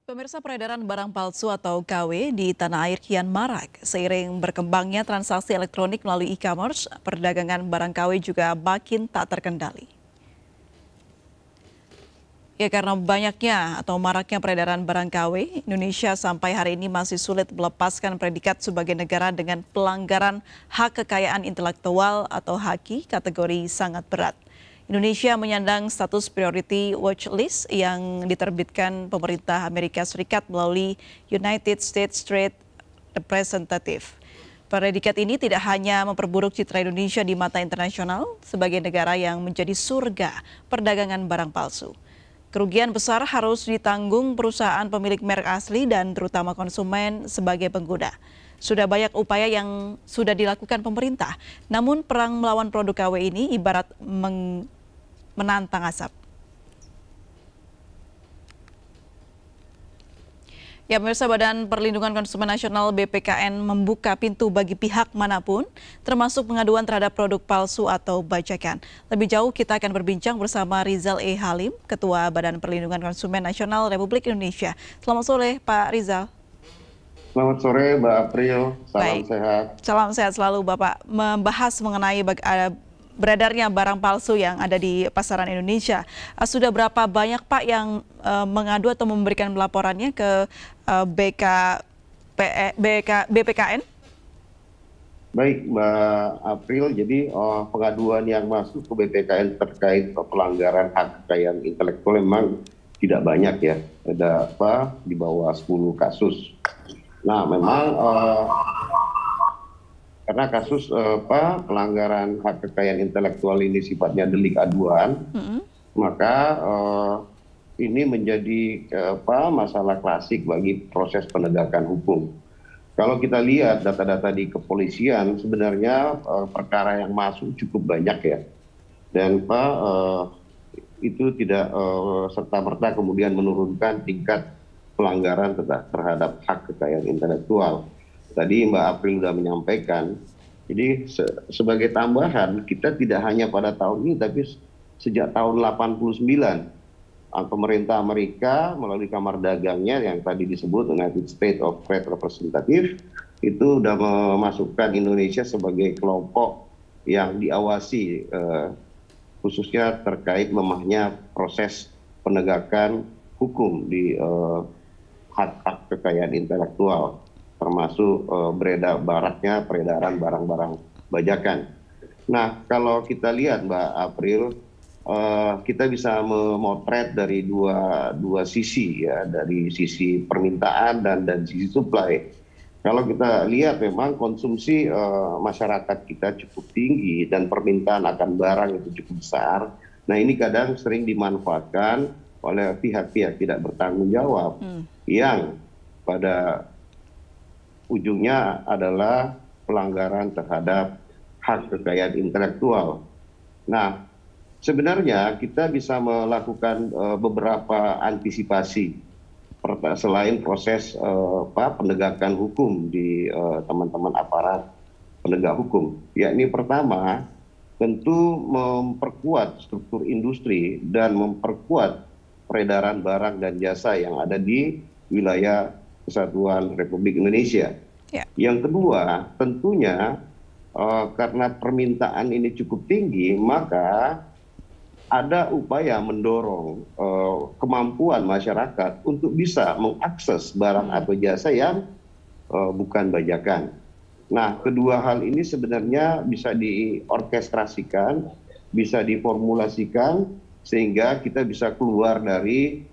Pemirsa, peredaran barang palsu atau KW di tanah air kian marak. Seiring berkembangnya transaksi elektronik melalui e-commerce, perdagangan barang KW juga makin tak terkendali. Ya, karena banyaknya atau maraknya peredaran barang KW, Indonesia sampai hari ini masih sulit melepaskan predikat sebagai negara dengan pelanggaran hak kekayaan intelektual atau HAKI kategori sangat berat. Indonesia menyandang status Priority Watch List yang diterbitkan pemerintah Amerika Serikat melalui United States Trade Representative. Predikat ini tidak hanya memperburuk citra Indonesia di mata internasional sebagai negara yang menjadi surga perdagangan barang palsu. Kerugian besar harus ditanggung perusahaan pemilik merek asli dan terutama konsumen sebagai pengguna. Sudah banyak upaya yang sudah dilakukan pemerintah, namun perang melawan produk KW ini ibarat menantang asap. Ya, pemirsa, Badan Perlindungan Konsumen Nasional BPKN membuka pintu bagi pihak manapun, termasuk pengaduan terhadap produk palsu atau bajakan. Lebih jauh kita akan berbincang bersama Rizal E. Halim, Ketua Badan Perlindungan Konsumen Nasional Republik Indonesia. Selamat sore, Pak Rizal. Selamat sore, Mbak April. Salam Baik. sehat. Salam sehat selalu, Bapak. Membahas mengenai beredarnya barang palsu yang ada di pasaran Indonesia. Sudah berapa banyak, Pak, yang mengadu atau memberikan laporannya ke BPKN? Baik, Mbak April. Jadi pengaduan yang masuk ke BPKN terkait pelanggaran hak kekayaan intelektual memang tidak banyak ya. Ada di bawah 10 kasus. Nah, memang karena kasus pelanggaran hak kekayaan intelektual ini sifatnya delik aduan, maka ini menjadi masalah klasik bagi proses penegakan hukum. Kalau kita lihat data-data di kepolisian, sebenarnya perkara yang masuk cukup banyak ya, dan itu tidak serta-merta kemudian menurunkan tingkat pelanggaran terhadap hak kekayaan intelektual. Tadi Mbak April sudah menyampaikan, jadi sebagai tambahan kita tidak hanya pada tahun ini, tapi sejak tahun 89 pemerintah Amerika melalui Kamar Dagangnya yang tadi disebut United States of Trade Representative itu sudah memasukkan Indonesia sebagai kelompok yang diawasi khususnya terkait lemahnya proses penegakan hukum di hak-hak kekayaan intelektual, termasuk baraknya peredaran barang-barang bajakan. Nah, kalau kita lihat Mbak April, kita bisa memotret dari dua sisi ya, dari sisi permintaan dan sisi supply. Kalau kita lihat memang konsumsi masyarakat kita cukup tinggi dan permintaan akan barang itu cukup besar. Nah, ini kadang sering dimanfaatkan oleh pihak-pihak tidak bertanggung jawab yang pada ujungnya adalah pelanggaran terhadap hak kekayaan intelektual. Nah, sebenarnya kita bisa melakukan beberapa antisipasi selain proses penegakan hukum di teman-teman aparat penegak hukum. Yakni pertama, tentu memperkuat struktur industri dan memperkuat peredaran barang dan jasa yang ada di wilayah Kesatuan Republik Indonesia. Ya. Yang kedua, tentunya karena permintaan ini cukup tinggi, maka ada upaya mendorong kemampuan masyarakat untuk bisa mengakses barang atau jasa yang bukan bajakan. Nah, kedua hal ini sebenarnya bisa diorkestrasikan, bisa diformulasikan sehingga kita bisa keluar dari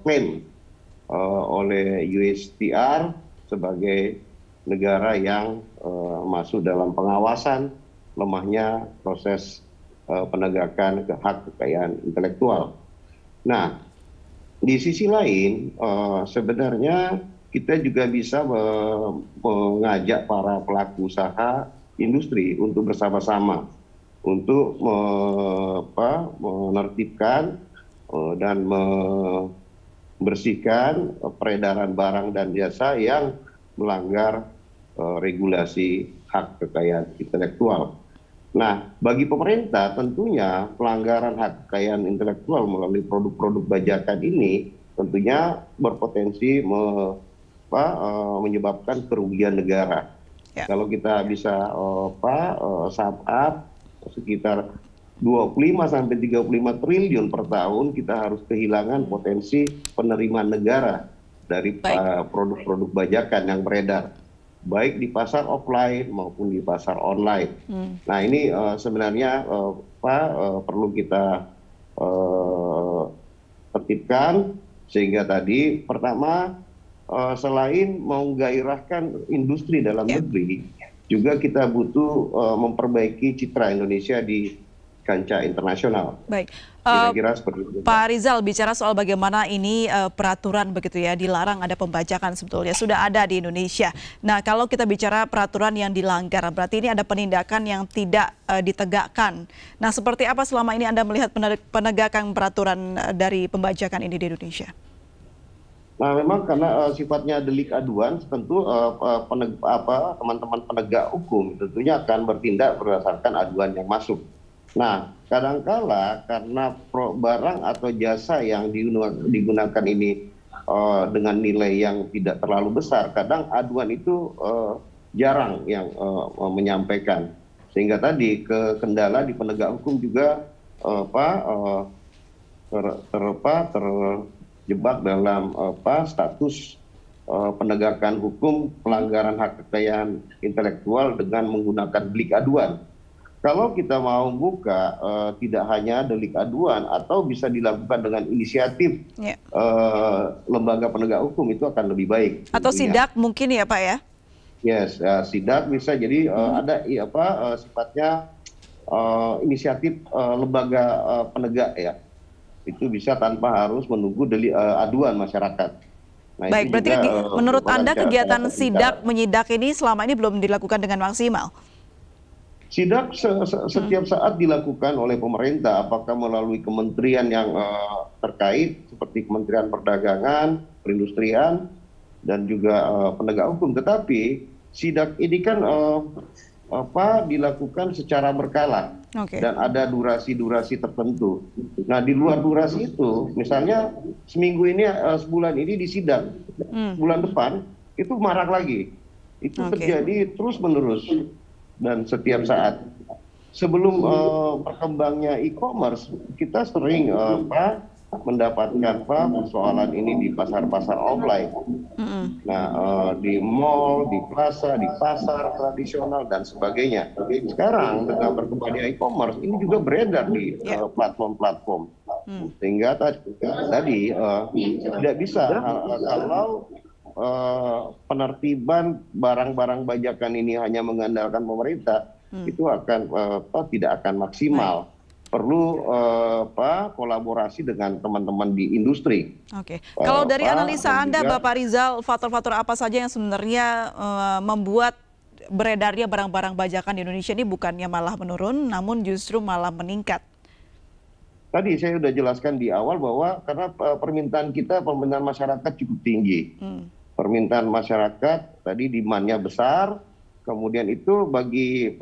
klaim oleh USTR sebagai negara yang masuk dalam pengawasan lemahnya proses penegakan hak kekayaan intelektual. Nah, di sisi lain sebenarnya kita juga bisa mengajak para pelaku usaha industri untuk bersama-sama untuk menertibkan dan membersihkan peredaran barang dan jasa yang melanggar regulasi hak kekayaan intelektual. Nah, bagi pemerintah tentunya pelanggaran hak kekayaan intelektual melalui produk-produk bajakan ini tentunya berpotensi menyebabkan kerugian negara. Ya. Kalau kita bisa sum up sekitar 25 sampai 35 triliun per tahun, kita harus kehilangan potensi penerimaan negara dari produk-produk bajakan yang beredar, baik di pasar offline maupun di pasar online. Nah ini sebenarnya perlu kita tertibkan, sehingga tadi pertama selain menggairahkan industri dalam negeri, juga kita butuh memperbaiki citra Indonesia di kancah internasional. Baik, kira-kira seperti itu. Pak Rizal, bicara soal bagaimana ini peraturan begitu ya, dilarang ada pembajakan sebetulnya sudah ada di Indonesia. Nah, kalau kita bicara peraturan yang dilanggar, berarti ini ada penindakan yang tidak ditegakkan. Nah, seperti apa selama ini Anda melihat penegakan peraturan dari pembajakan ini di Indonesia? Nah, memang karena sifatnya delik aduan, tentu teman-teman penegak hukum tentunya akan bertindak berdasarkan aduan yang masuk. Nah, kadangkala karena barang atau jasa yang digunakan ini dengan nilai yang tidak terlalu besar, kadang aduan itu jarang yang menyampaikan. Sehingga tadi kendala di penegak hukum juga terjebak dalam status penegakan hukum pelanggaran hak kekayaan intelektual dengan menggunakan delik aduan. Kalau kita mau buka tidak hanya delik aduan atau bisa dilakukan dengan inisiatif lembaga penegak hukum, itu akan lebih baik. Atau sidak mungkin ya Pak ya? Yes, sidak bisa jadi ada sifatnya inisiatif lembaga penegak ya. Itu bisa tanpa harus menunggu aduan masyarakat. Nah, baik, berarti menurut Anda kegiatan sidak menyidak ini selama ini belum dilakukan dengan maksimal? Sidak setiap saat dilakukan oleh pemerintah, apakah melalui kementerian yang terkait seperti Kementerian Perdagangan, Perindustrian, dan juga penegak hukum. Tetapi sidak ini kan dilakukan secara berkala dan ada durasi-durasi tertentu. Nah, di luar durasi itu, misalnya seminggu ini, sebulan ini disidang, bulan depan itu marak lagi. Itu terjadi terus-menerus dan setiap saat. Sebelum berkembangnya e-commerce, kita sering mendapatkan persoalan ini di pasar-pasar offline. Nah, di mall, di plaza, di pasar tradisional dan sebagainya. Sekarang dengan berkembangnya e-commerce ini juga beredar di platform-platform. Sehingga tadi tidak bisa kalau penertiban barang-barang bajakan ini hanya mengandalkan pemerintah, itu akan tidak akan maksimal. Perlu kolaborasi dengan teman-teman di industri. Oke. Kalau dari analisa Anda, Bapak Rizal, faktor-faktor apa saja yang sebenarnya membuat beredarnya barang-barang bajakan di Indonesia ini bukannya malah menurun, namun justru malah meningkat? Tadi saya sudah jelaskan di awal bahwa karena permintaan masyarakat cukup tinggi. Permintaan masyarakat tadi demand-nya besar, kemudian itu bagi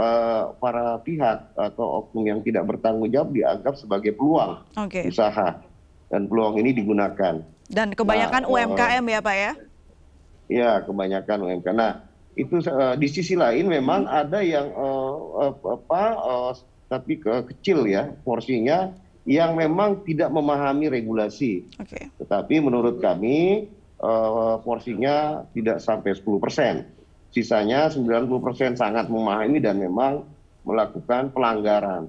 para pihak atau oknum yang tidak bertanggung jawab dianggap sebagai peluang usaha, dan peluang ini digunakan. Dan kebanyakan UMKM ya Pak ya? Ya, kebanyakan UMKM. Nah, itu di sisi lain memang ada yang tapi kecil ya porsinya, yang memang tidak memahami regulasi. Tetapi menurut kami porsinya tidak sampai 10%. Sisanya 90% sangat memahami dan memang melakukan pelanggaran.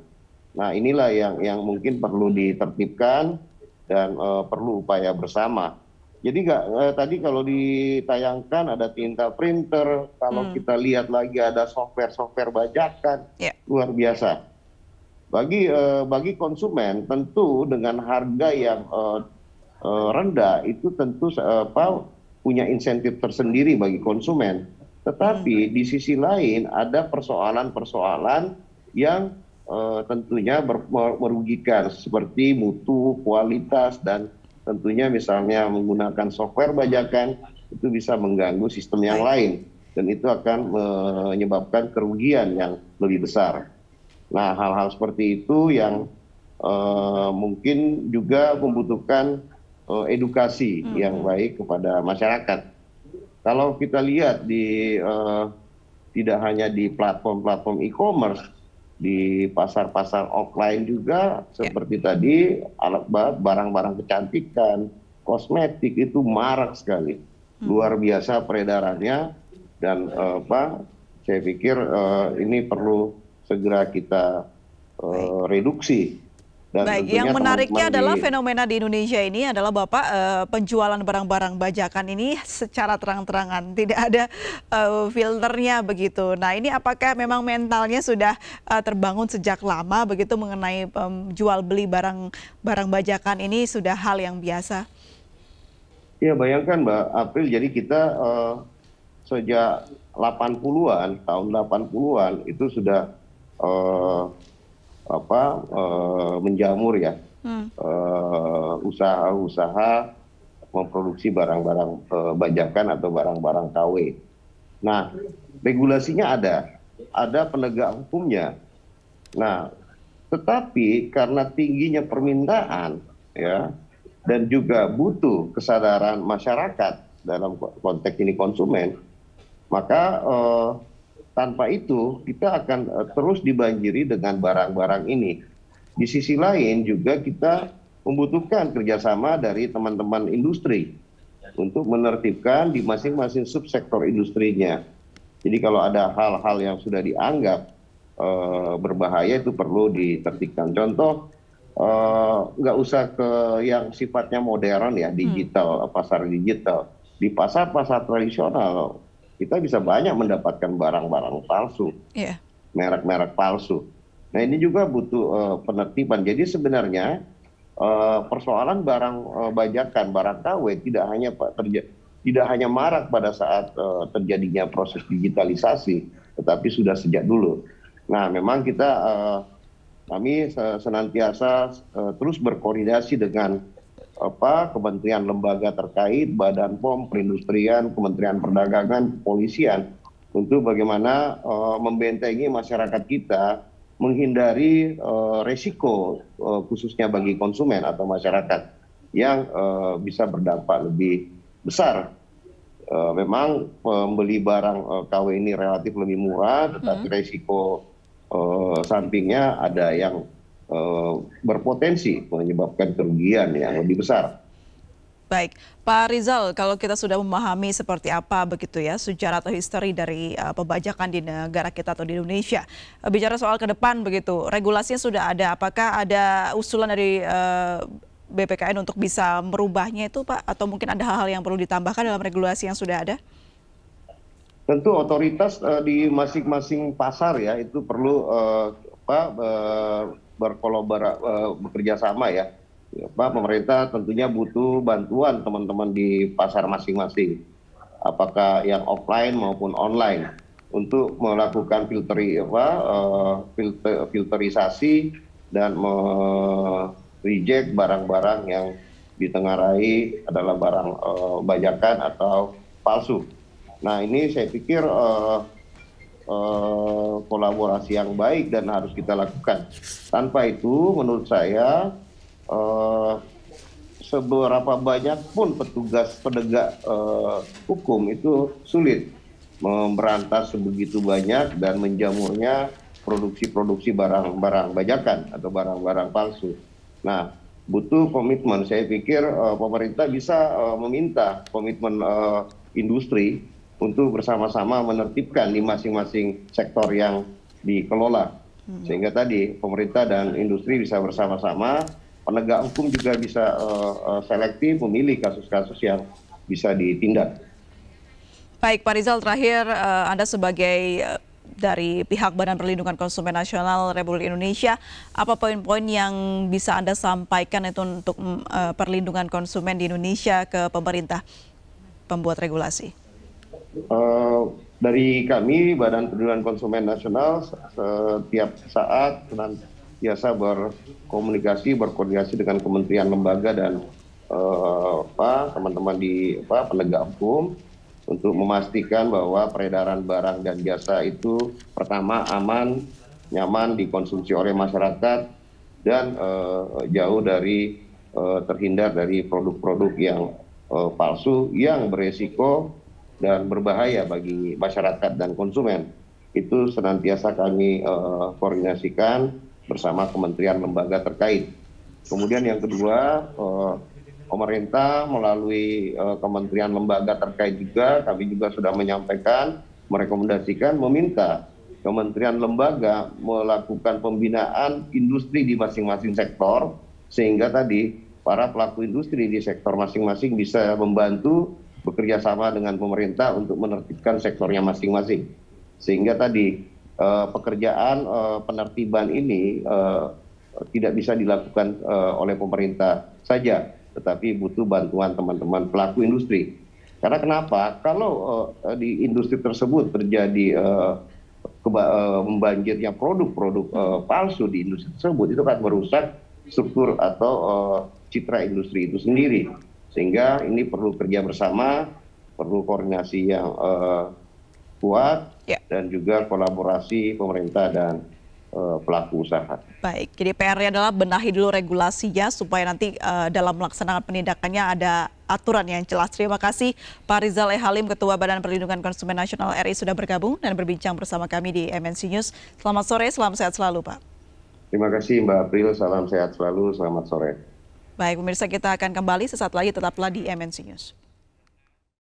Nah, inilah yang mungkin perlu ditertibkan dan perlu upaya bersama. Jadi tadi kalau ditayangkan ada tinta printer, kalau kita lihat lagi ada software bajakan, luar biasa. Bagi konsumen tentu dengan harga yang rendah itu tentu punya insentif tersendiri bagi konsumen. Tetapi di sisi lain ada persoalan-persoalan yang tentunya merugikan seperti mutu, kualitas, dan tentunya misalnya menggunakan software bajakan itu bisa mengganggu sistem yang lain dan itu akan menyebabkan kerugian yang lebih besar. Nah, hal-hal seperti itu yang mungkin juga membutuhkan edukasi yang baik kepada masyarakat. Kalau kita lihat tidak hanya di platform-platform e-commerce, di pasar-pasar offline juga seperti tadi barang-barang kecantikan, kosmetik itu marak sekali, luar biasa peredarannya dan saya pikir ini perlu segera kita reduksi. Dan baik, yang menariknya adalah fenomena di Indonesia ini adalah Bapak penjualan barang-barang bajakan ini secara terang-terangan, tidak ada filternya begitu. Nah ini apakah memang mentalnya sudah terbangun sejak lama begitu mengenai jual beli barang bajakan ini sudah hal yang biasa? Ya bayangkan Mbak April, jadi kita sejak 80-an, tahun 80-an itu sudah menjamur ya, usaha-usaha memproduksi barang-barang bajakan atau barang-barang KW. Nah, regulasinya ada penegak hukumnya. Nah, tetapi karena tingginya permintaan ya dan juga butuh kesadaran masyarakat dalam konteks ini konsumen, maka tanpa itu kita akan terus dibanjiri dengan barang-barang ini. Di sisi lain juga kita membutuhkan kerjasama dari teman-teman industri untuk menertibkan di masing-masing subsektor industrinya. Jadi kalau ada hal-hal yang sudah dianggap berbahaya itu perlu ditertibkan. Contoh, nggak usah ke yang sifatnya modern ya, digital, pasar digital. Di pasar-pasar tradisional kita bisa banyak mendapatkan barang-barang palsu, merek-merek palsu. Nah ini juga butuh penertiban. Jadi sebenarnya persoalan barang bajakan, barang KW tidak hanya marak pada saat terjadinya proses digitalisasi, tetapi sudah sejak dulu. Nah memang kami senantiasa terus berkoordinasi dengan kementerian lembaga terkait, Badan POM, Perindustrian, Kementerian Perdagangan, Kepolisian, untuk bagaimana membentengi masyarakat kita menghindari resiko khususnya bagi konsumen atau masyarakat yang bisa berdampak lebih besar. Memang membeli barang KW ini relatif lebih murah, tetapi resiko sampingnya ada yang berpotensi menyebabkan kerugian yang lebih besar. Baik, Pak Rizal, kalau kita sudah memahami seperti apa begitu ya sejarah atau histori dari pembajakan di negara kita atau di Indonesia, bicara soal ke depan begitu, regulasinya sudah ada. Apakah ada usulan dari BPKN untuk bisa merubahnya itu, Pak? Atau mungkin ada hal-hal yang perlu ditambahkan dalam regulasi yang sudah ada? Tentu otoritas di masing-masing pasar ya itu perlu bekerja sama ya. Pemerintah tentunya butuh bantuan teman-teman di pasar masing-masing, apakah yang offline maupun online, untuk melakukan filterisasi dan reject barang-barang yang ditengarai adalah barang bajakan atau palsu. Nah ini saya pikir kolaborasi yang baik dan harus kita lakukan. Tanpa itu menurut saya seberapa banyak pun petugas penegak hukum itu sulit memberantas sebegitu banyak dan menjamurnya produksi-produksi barang-barang bajakan atau barang-barang palsu. Nah butuh komitmen. Saya pikir pemerintah bisa meminta komitmen industri untuk bersama-sama menertibkan di masing-masing sektor yang dikelola. Sehingga tadi pemerintah dan industri bisa bersama-sama, penegak hukum juga bisa selektif memilih kasus-kasus yang bisa ditindak. Baik, Pak Rizal, terakhir Anda sebagai dari pihak Badan Perlindungan Konsumen Nasional Republik Indonesia, apa poin-poin yang bisa Anda sampaikan itu untuk perlindungan konsumen di Indonesia ke pemerintah pembuat regulasi? Dari kami Badan Perlindungan Konsumen Nasional setiap saat senantiasa berkoordinasi dengan kementerian lembaga dan teman-teman di penegak hukum untuk memastikan bahwa peredaran barang dan jasa itu pertama aman, nyaman dikonsumsi oleh masyarakat dan jauh dari terhindar dari produk-produk yang palsu yang beresiko dan berbahaya bagi masyarakat dan konsumen. Itu senantiasa kami koordinasikan bersama kementerian lembaga terkait. Kemudian yang kedua, pemerintah melalui kementerian lembaga terkait juga, kami juga sudah menyampaikan, merekomendasikan, meminta kementerian lembaga melakukan pembinaan industri di masing-masing sektor, sehingga tadi para pelaku industri di sektor masing-masing bisa membantu bekerja sama dengan pemerintah untuk menertibkan sektornya masing-masing. Sehingga tadi pekerjaan penertiban ini tidak bisa dilakukan oleh pemerintah saja, tetapi butuh bantuan teman-teman pelaku industri. Karena kenapa? Kalau di industri tersebut terjadi membanjirnya produk-produk palsu di industri tersebut, itu akan merusak struktur atau citra industri itu sendiri. Sehingga ini perlu kerja bersama, perlu koordinasi yang kuat, dan juga kolaborasi pemerintah dan pelaku usaha. Baik, jadi PR-nya adalah benahi dulu regulasinya supaya nanti dalam melaksanakan penindakannya ada aturan yang jelas. Terima kasih Pak Rizal E. Halim, Ketua Badan Perlindungan Konsumen Nasional RI sudah bergabung dan berbincang bersama kami di MNC News. Selamat sore, salam sehat selalu Pak. Terima kasih Mbak April, salam sehat selalu, selamat sore. Baik, pemirsa, kita akan kembali sesaat lagi, tetaplah di MNC News.